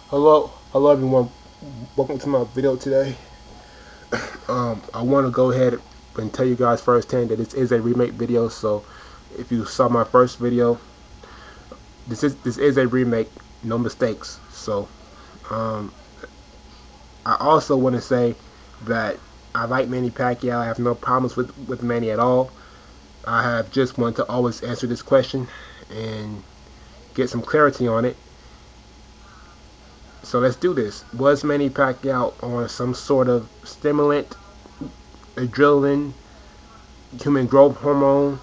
Hello everyone. Welcome to my video today. I want to go ahead and tell you guys firsthand that this is a remake video. So, if you saw my first video, this is a remake, no mistakes. So, um, I also want to say that I like Manny Pacquiao. I have no problems with Manny at all. I have just wanted to always answer this question and get some clarity on it. So let's do this. Was Manny Pacquiao on some sort of stimulant, adrenaline, human growth hormone,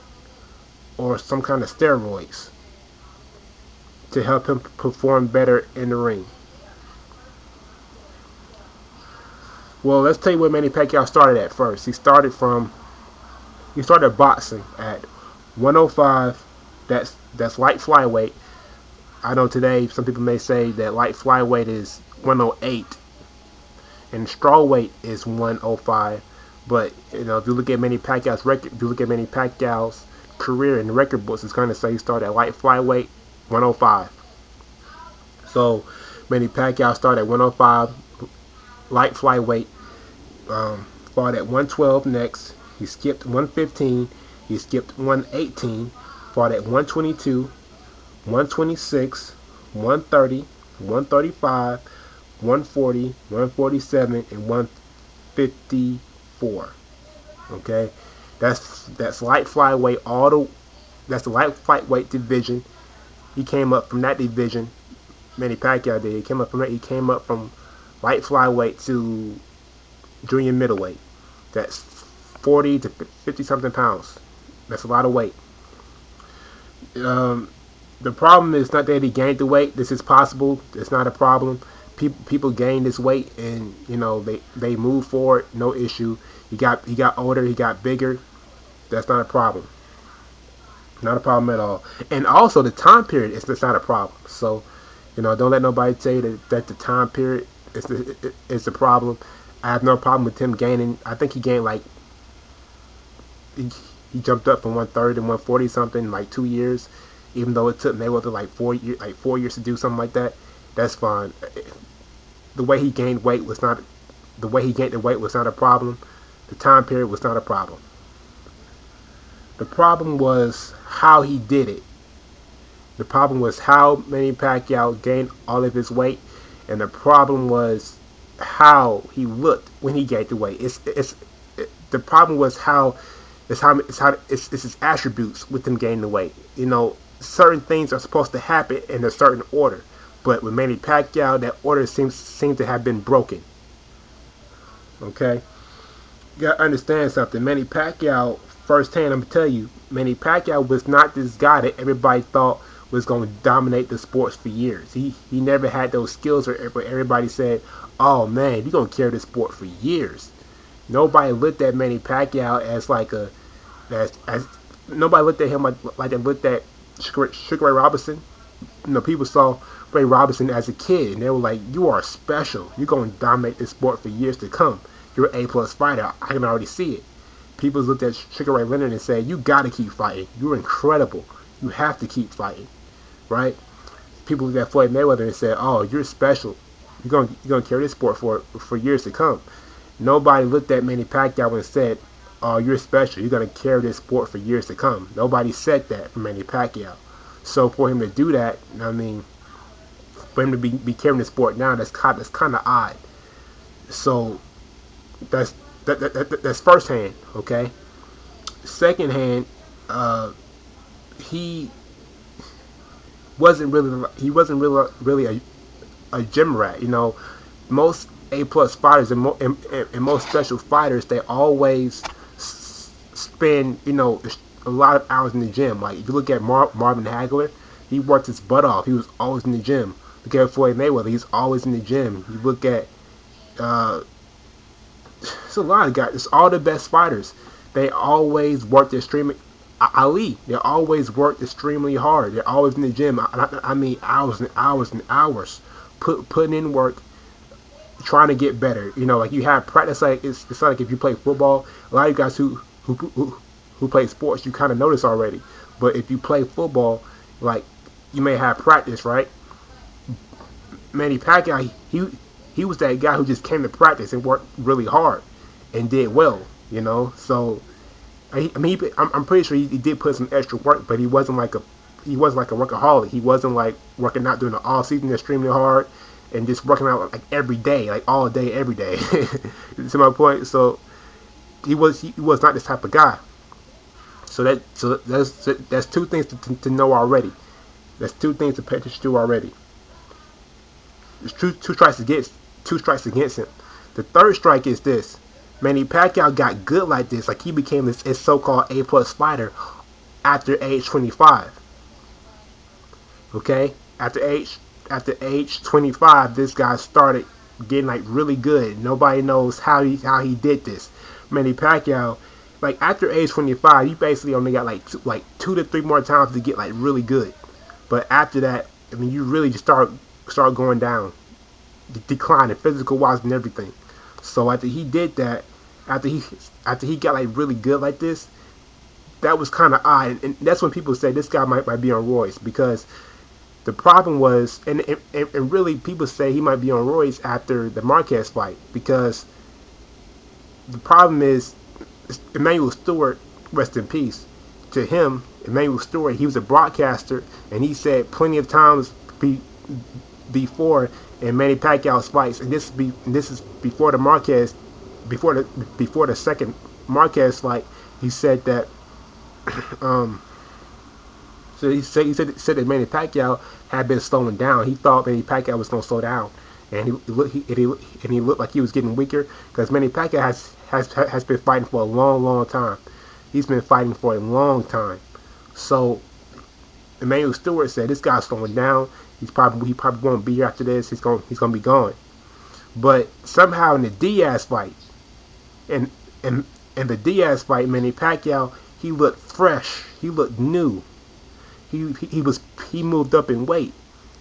or some kind of steroids to help him perform better in the ring? Well, let's tell you where Manny Pacquiao started at first. He started boxing at 105. That's light flyweight. I know today some people may say that light flyweight is 108 and strawweight is 105. But if you look at Manny Pacquiao's record, if you look at Manny Pacquiao's career in the record books, it's going to say he started at light flyweight 105. So Manny Pacquiao started at 105 light flyweight, fought at 112 next. He skipped 115. He skipped 118. Fought at 122, 126, 130, 135, 140, 147, and 154. Okay, that's light flyweight. That's the light flyweight division. He came up from that division. Manny Pacquiao did. He came up from that. He came up from light flyweight to junior middleweight. That's 40 to 50 something pounds. That's a lot of weight. Um, the problem is not that he gained the weight. This is possible. It's not a problem. People gain this weight, and they move forward. No issue. He got older. He got bigger. That's not a problem. Not a problem at all. And also the time period is just not a problem. So don't let nobody tell you that the time period is the problem. I have no problem with him gaining. I think he gained like he jumped up from 130 to 140 something in like 2 years. Even though it took Mayweather like 4 years to do something like that, that's fine. The way he gained weight was not the way he gained the weight was not a problem. The time period was not a problem. The problem was how he did it. The problem was how Manny Pacquiao gained all of his weight, and the problem was how he looked when he gained the weight. The problem was how it's his attributes with him gaining the weight. Certain things are supposed to happen in a certain order, but with Manny Pacquiao, that order seems to have been broken. Okay, you gotta understand something. Manny Pacquiao, firsthand, I'm gonna tell you, Manny Pacquiao was not this guy that everybody thought was going to dominate the sports for years. He never had those skills where everybody said, "Oh man, you're gonna carry the sport for years." Nobody looked at Manny Pacquiao as like as nobody looked at him like they looked at Sugar Ray Robinson. People saw Ray Robinson as a kid and they were like, "You are special. You're going to dominate this sport for years to come. You're an A+ fighter. I can already see it." People looked at Sugar Ray Leonard and said, "You got to keep fighting. You're incredible. You have to keep fighting." Right? People looked at Floyd Mayweather and said, "Oh, you're special. You're gonna carry this sport for years to come." Nobody looked at Manny Pacquiao and said, "Oh, you're special. You're gonna carry this sport for years to come." Nobody said that for Manny Pacquiao. So for him to do that, I mean, for him to be carrying the sport now, that's kind of odd. So that's first hand, okay. Second hand, he wasn't really a gym rat. Most A+ fighters and most special fighters, they always spend a lot of hours in the gym. Like if you look at Marvin Hagler, he worked his butt off. He was always in the gym. Look at Floyd Mayweather, he's always in the gym. You look at uh, it's a lot of guys. It's all the best fighters. They always worked extremely. Ali, they always worked extremely hard. They're always in the gym. I mean, hours and hours and hours, putting in work, trying to get better. Like you have practice. Like it's like if you play football. A lot of you guys who play sports, you kind of notice already. But if you play football, like you may have practice, right? Manny Pacquiao, he was that guy who just came to practice and worked really hard and did well, you know. So I mean, I'm pretty sure he did put some extra work, but he wasn't like a workaholic. He wasn't like working out during the off season extremely hard and just working out like every day, like all day, every day. To my point, so he was not this type of guy. That's two things to know already. That's two things to pay attention to already. There's two strikes against him. The third strike is this: Manny Pacquiao got good like this, like he became this so-called A+ fighter after age 25. Okay, after age 25, this guy started getting like really good. Nobody knows how he did this. Manny Pacquiao, like after age 25, you basically only got like 2 to 3 more times to get like really good. But after that, I mean, you really just start going down, declining physical wise and everything. So after he did that, after he got like really good like this, that was kind of odd, and that's when people say this guy might be on roids, because the problem was, and really people say he might be on roids after the Marquez fight, because the problem is Emmanuel Stewart, rest in peace to him. Emmanuel Stewart, he was a broadcaster, and he said plenty of times before in Manny Pacquiao's fights, and this is before the Marquez, before the second Marquez fight. He said that um, so he said that Manny Pacquiao had been slowing down. He thought Manny Pacquiao was going to slow down, and he looked like he was getting weaker, because Manny Pacquiao has been fighting for a long time. He's been fighting for a long time. So Emmanuel Stewart said this guy's slowing down. He probably won't be here after this. He's gonna be gone. But somehow in the Diaz fight, and in the Diaz fight, Manny Pacquiao, he looked fresh. He looked new. He moved up in weight,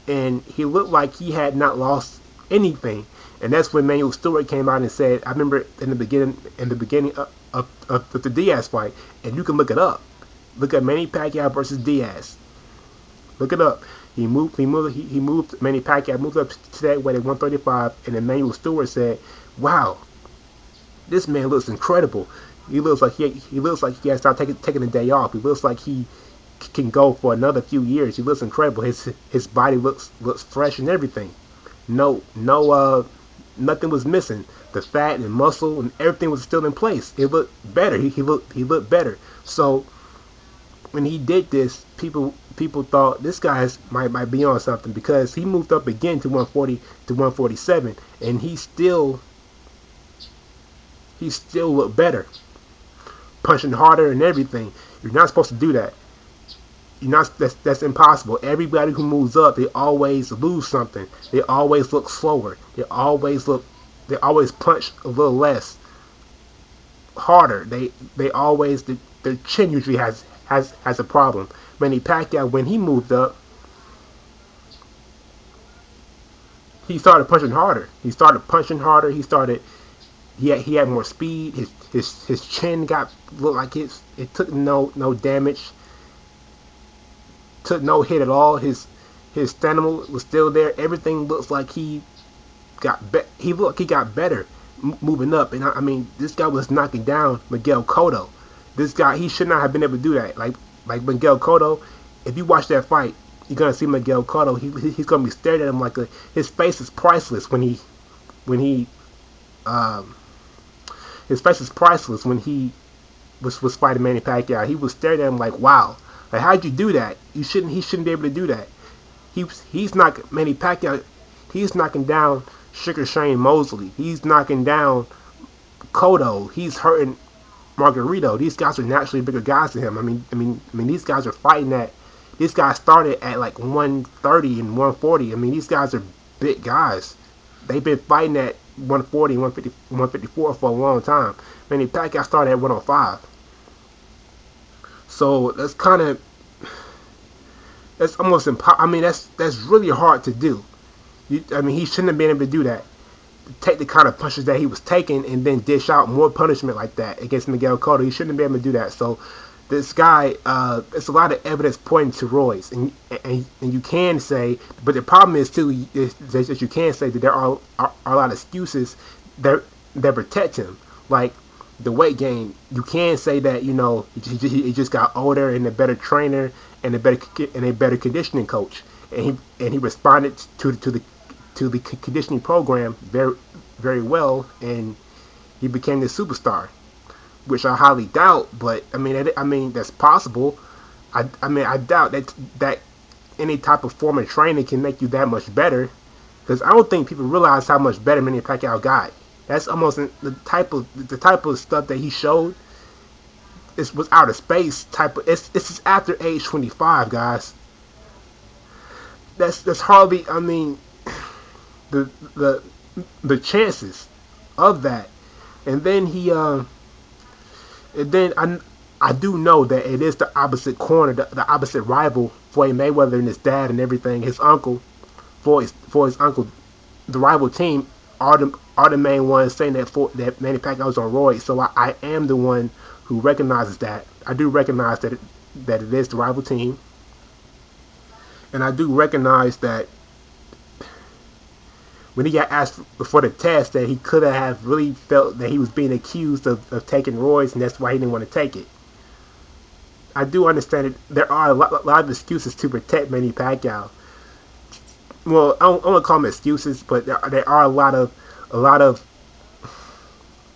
and he looked like he had not lost anything. And that's when Emmanuel Stewart came out and said, I remember in the beginning of the Diaz fight, and you can look it up. Look at Manny Pacquiao versus Diaz. Look it up. Manny Pacquiao moved up to that weight at 135, and Emmanuel Stewart said, "Wow, this man looks incredible. He looks like he has not taking a day off. He looks like he can go for another few years. He looks incredible. His body looks fresh and everything. Nothing was missing. The fat and muscle and everything was still in place. It looked better. He looked better. So when he did this, people thought this guy might be on something, because he moved up again to 140 to 147, and he still looked better, punching harder and everything. You're not supposed to do that. That's impossible. Everybody who moves up, they always lose something. They always look slower. They always punch a little less harder. Their chin usually has a problem. Manny Pacquiao, when he moved up, he started punching harder. He had more speed. His chin looked like it took no damage. Took no hit at all. His stamina was still there. Everything looks like he got better moving up. And I mean, this guy was knocking down Miguel Cotto. This guy, he should not have been able to do that. Like Miguel Cotto, if you watch that fight, you're gonna see Miguel Cotto. He's gonna be staring at him like his face is priceless his face is priceless when he was fighting Manny Pacquiao. He was staring at him like, wow. Like, how'd you do that? He shouldn't be able to do that. He's not Manny Pacquiao. He's knocking down Sugar Shane Mosley. He's knocking down Cotto. He's hurting Margarito. These guys are naturally bigger guys than him. I mean, these guys are fighting at. These guys started at like 130 and 140. I mean, these guys are big guys. They've been fighting at 140, 150, 154 for a long time. Manny Pacquiao started at 105. So that's almost impossible. I mean, that's really hard to do. I mean, he shouldn't have been able to do that. Take the kind of punches that he was taking and then dish out more punishment like that against Miguel Cotto. He shouldn't have been able to do that. So this guy, there's a lot of evidence pointing to Royce, and you can say, but the problem is too is that you can say that there are a lot of excuses that protect him, like the weight gain. You can say that he just got older and a better trainer and a better conditioning coach, and he responded to the conditioning program very well, and he became the superstar, which I highly doubt. But I mean that's possible. I doubt that any type of form of training can make you that much better, because I don't think people realize how much better Manny Pacquiao got. That's almost the type of stuff that he showed. It was out of space type of. It's after age 25, guys. That's hardly. I mean, the the the chances of that, and then I do know that it is the opposite corner, the opposite rival for Mayweather and his dad and everything. His uncle, for his uncle, the rival team are the main ones saying that Manny Pacquiao was on roids. So I am the one who recognizes that. I do recognize that it is the rival team, and I do recognize that when he got asked before the test that he could have really felt that he was being accused of taking roids, and that's why he didn't want to take it. I do understand that there are a lot of excuses to protect Manny Pacquiao. Well, I don't want to call them excuses, but there are a lot of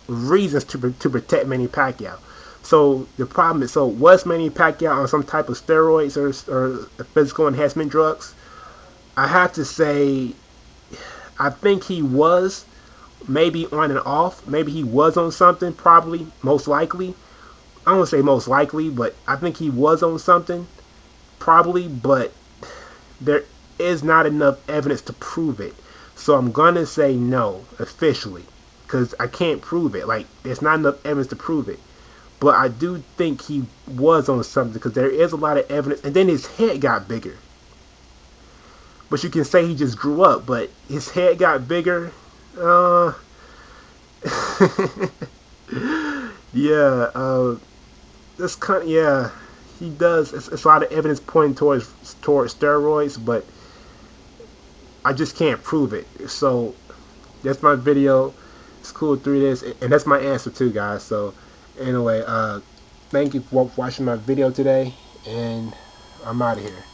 reasons to protect Manny Pacquiao. So the problem is, so was Manny Pacquiao on some type of steroids or physical enhancement drugs? I have to say, I think he was maybe on and off. Maybe he was on something, probably, most likely. I don't want to say most likely, but I think he was on something, probably, but there is not enough evidence to prove it. So I'm going to say no, officially, because I can't prove it. Like, there's not enough evidence to prove it. But I do think he was on something, because there is a lot of evidence. And then his head got bigger. But you can say he just grew up, but his head got bigger. Yeah, that's kind of, yeah, he does. It's a lot of evidence pointing towards steroids, but I just can't prove it. So that's my video. It's cool through this, and that's my answer too, guys. So anyway, thank you for watching my video today, and I'm out of here.